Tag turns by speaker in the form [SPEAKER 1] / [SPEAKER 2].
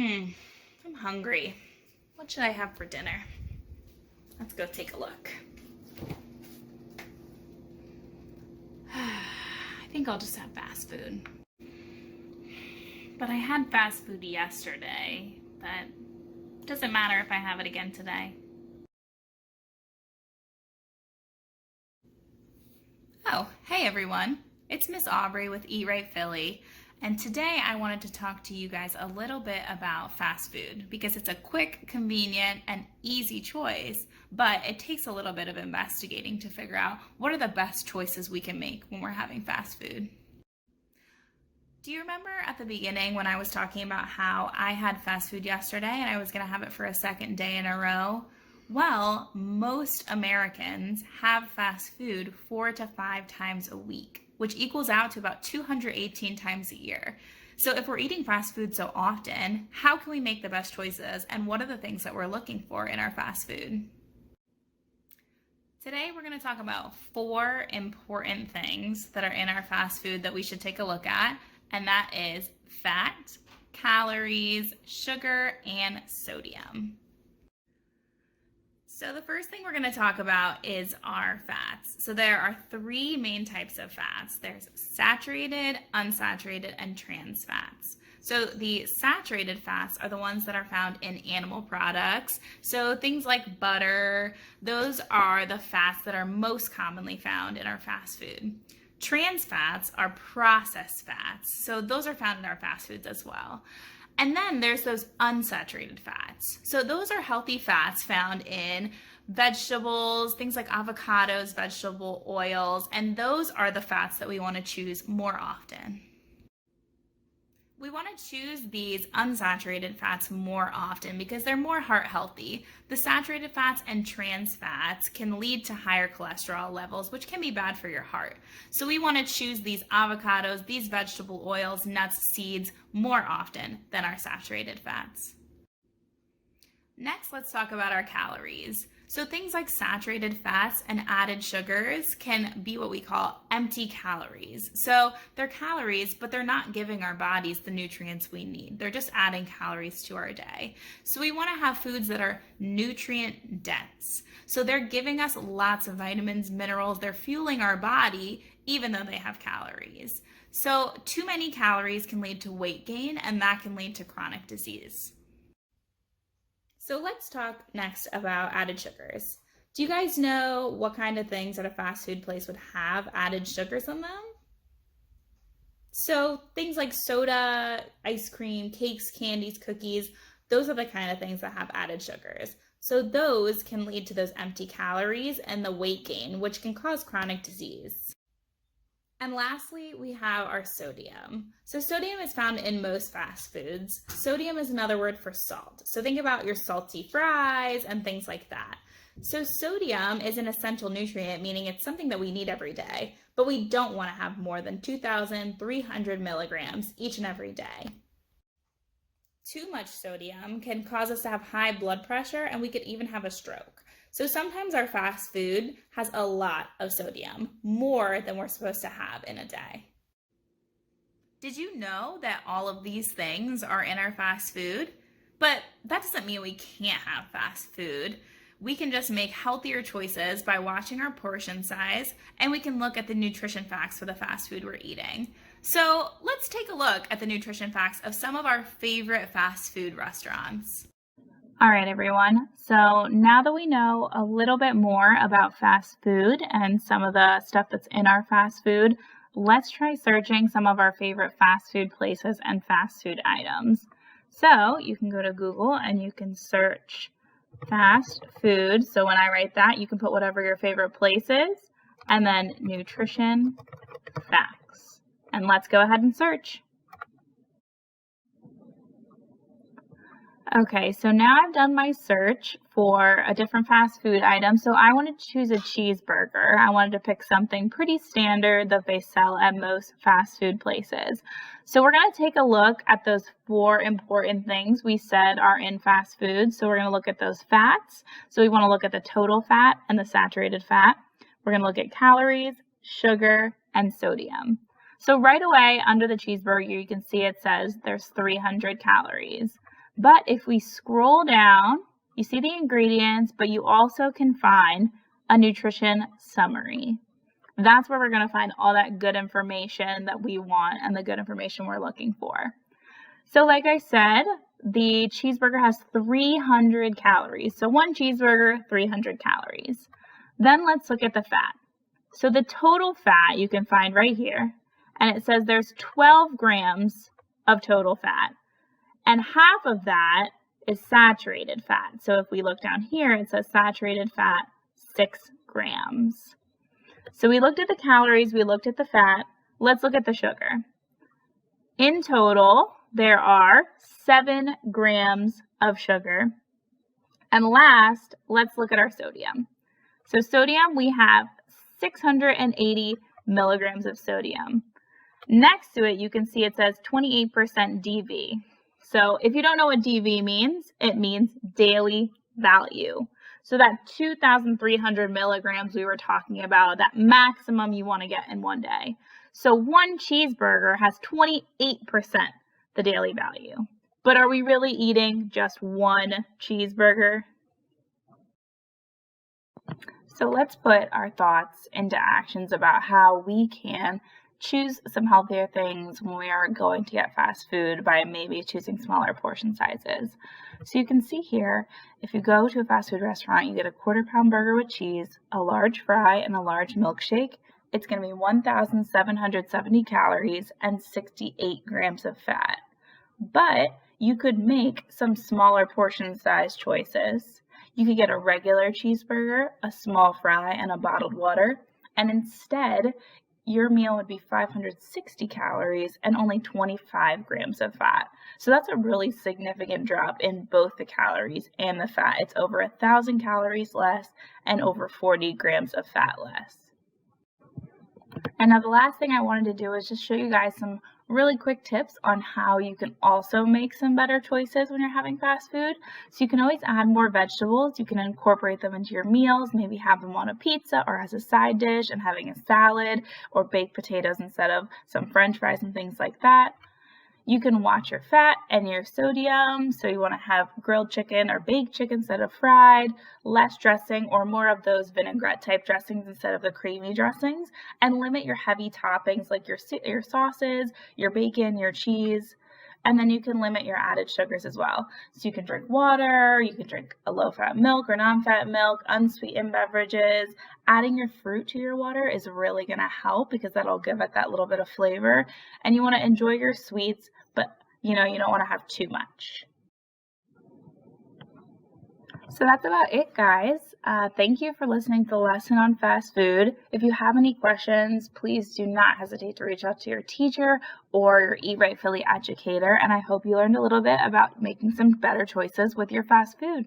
[SPEAKER 1] I'm hungry. What should I have for dinner? Let's go take a look. I think I'll just have fast food. But I had fast food yesterday, but it doesn't matter if I have it again today. Oh, hey everyone. It's Miss Aubrey with Eat Right Philly, and today I wanted to talk to you guys a little bit about fast food because it's a quick, convenient, and easy choice, but it takes a little bit of investigating to figure out what are the best choices we can make when we're having fast food. Do you remember at the beginning when I was talking about how I had fast food yesterday and I was going to have it for a second day in a row? Well, most Americans have fast food 4 to 5 times a week, which equals out to about 218 times a year. So if we're eating fast food so often, how can we make the best choices, and what are the things that we're looking for in our fast food? Today we're going to talk about 4 important things that are in our fast food that we should take a look at, and that is fat, calories, sugar, and sodium. So the first thing we're going to talk about is our fats. So there are 3 main types of fats. There's saturated, unsaturated, and trans fats. So the saturated fats are the ones that are found in animal products. So things like butter, those are the fats that are most commonly found in our fast food. Trans fats are processed fats. So those are found in our fast foods as well. And then there's those unsaturated fats. So those are healthy fats found in vegetables, things like avocados, vegetable oils, and those are the fats that we want to choose more often. We want to choose these unsaturated fats more often because they're more heart healthy. The saturated fats and trans fats can lead to higher cholesterol levels, which can be bad for your heart. So we want to choose these avocados, these vegetable oils, nuts, seeds more often than our saturated fats. Next, let's talk about our calories. So things like saturated fats and added sugars can be what we call empty calories. So they're calories, but they're not giving our bodies the nutrients we need. They're just adding calories to our day. So we want to have foods that are nutrient dense. So they're giving us lots of vitamins, minerals, they're fueling our body even though they have calories. So too many calories can lead to weight gain, and that can lead to chronic disease. So let's talk next about added sugars. Do you guys know what kind of things at a fast food place would have added sugars in them? So things like soda, ice cream, cakes, candies, cookies, those are the kind of things that have added sugars. So those can lead to those empty calories and the weight gain, which can cause chronic disease. And lastly, we have our sodium. So sodium is found in most fast foods. Sodium is another word for salt. So think about your salty fries and things like that. So sodium is an essential nutrient, meaning it's something that we need every day, but we don't want to have more than 2,300 milligrams each and every day. Too much sodium can cause us to have high blood pressure, and we could even have a stroke. So sometimes our fast food has a lot of sodium, more than we're supposed to have in a day. Did you know that all of these things are in our fast food? But that doesn't mean we can't have fast food. We can just make healthier choices by watching our portion size, and we can look at the nutrition facts for the fast food we're eating. So let's take a look at the nutrition facts of some of our favorite fast food restaurants. All right, everyone. So now that we know a little bit more about fast food and some of the stuff that's in our fast food, let's try searching some of our favorite fast food places and fast food items. So you can go to Google and you can search fast food. So when I write that, you can put whatever your favorite place is and then nutrition facts. And let's go ahead and search. Okay, so now I've done my search for a different fast food item. So I wanted to choose a cheeseburger. I wanted to pick something pretty standard that they sell at most fast food places. So we're going to take a look at those 4 important things we said are in fast food. So we're going to look at those fats. So we want to look at the total fat and the saturated fat. We're going to look at calories, sugar, and sodium. So right away under the cheeseburger, you can see it says there's 300 calories. But if we scroll down, you see the ingredients, but you also can find a nutrition summary. That's where we're going to find all that good information that we want and the good information we're looking for. So like I said, the cheeseburger has 300 calories. So one cheeseburger, 300 calories. Then let's look at the fat. So the total fat you can find right here, and it says there's 12 grams of total fat, and half of that is saturated fat. So if we look down here, it says saturated fat, 6 grams. So we looked at the calories, we looked at the fat. Let's look at the sugar. In total, there are 7 grams of sugar. And last, let's look at our sodium. So sodium, we have 680 milligrams of sodium. Next to it, you can see it says 28% DV. So if you don't know what DV means, it means daily value. So that 2,300 milligrams we were talking about, that maximum you want to get in one day. So one cheeseburger has 28% the daily value. But are we really eating just one cheeseburger? So let's put our thoughts into actions about how we can choose some healthier things when we are going to get fast food by maybe choosing smaller portion sizes. So you can see here, if you go to a fast food restaurant, you get a 1/4 pound burger with cheese, a large fry, and a large milkshake. It's going to be 1,770 calories and 68 grams of fat. But you could make some smaller portion size choices. You could get a regular cheeseburger, a small fry, and a bottled water, and instead, your meal would be 560 calories and only 25 grams of fat. So that's a really significant drop in both the calories and the fat. It's over 1,000 calories less and over 40 grams of fat less. And now the last thing I wanted to do is just show you guys some really quick tips on how you can also make some better choices when you're having fast food. So you can always add more vegetables. You can incorporate them into your meals, maybe have them on a pizza or as a side dish and having a salad or baked potatoes instead of some French fries and things like that. You can watch your fat and your sodium. So you want to have grilled chicken or baked chicken instead of fried, less dressing or more of those vinaigrette type dressings instead of the creamy dressings, and limit your heavy toppings like your sauces, your bacon, your cheese. And then you can limit your added sugars as well. So you can drink water, you can drink a low-fat milk or non-fat milk, unsweetened beverages. Adding your fruit to your water is really going to help because that'll give it that little bit of flavor. And you want to enjoy your sweets, but you don't want to have too much. So that's about it, guys. Thank you for listening to the lesson on fast food. If you have any questions, please do not hesitate to reach out to your teacher or your Eat Right Philly educator. And I hope you learned a little bit about making some better choices with your fast food.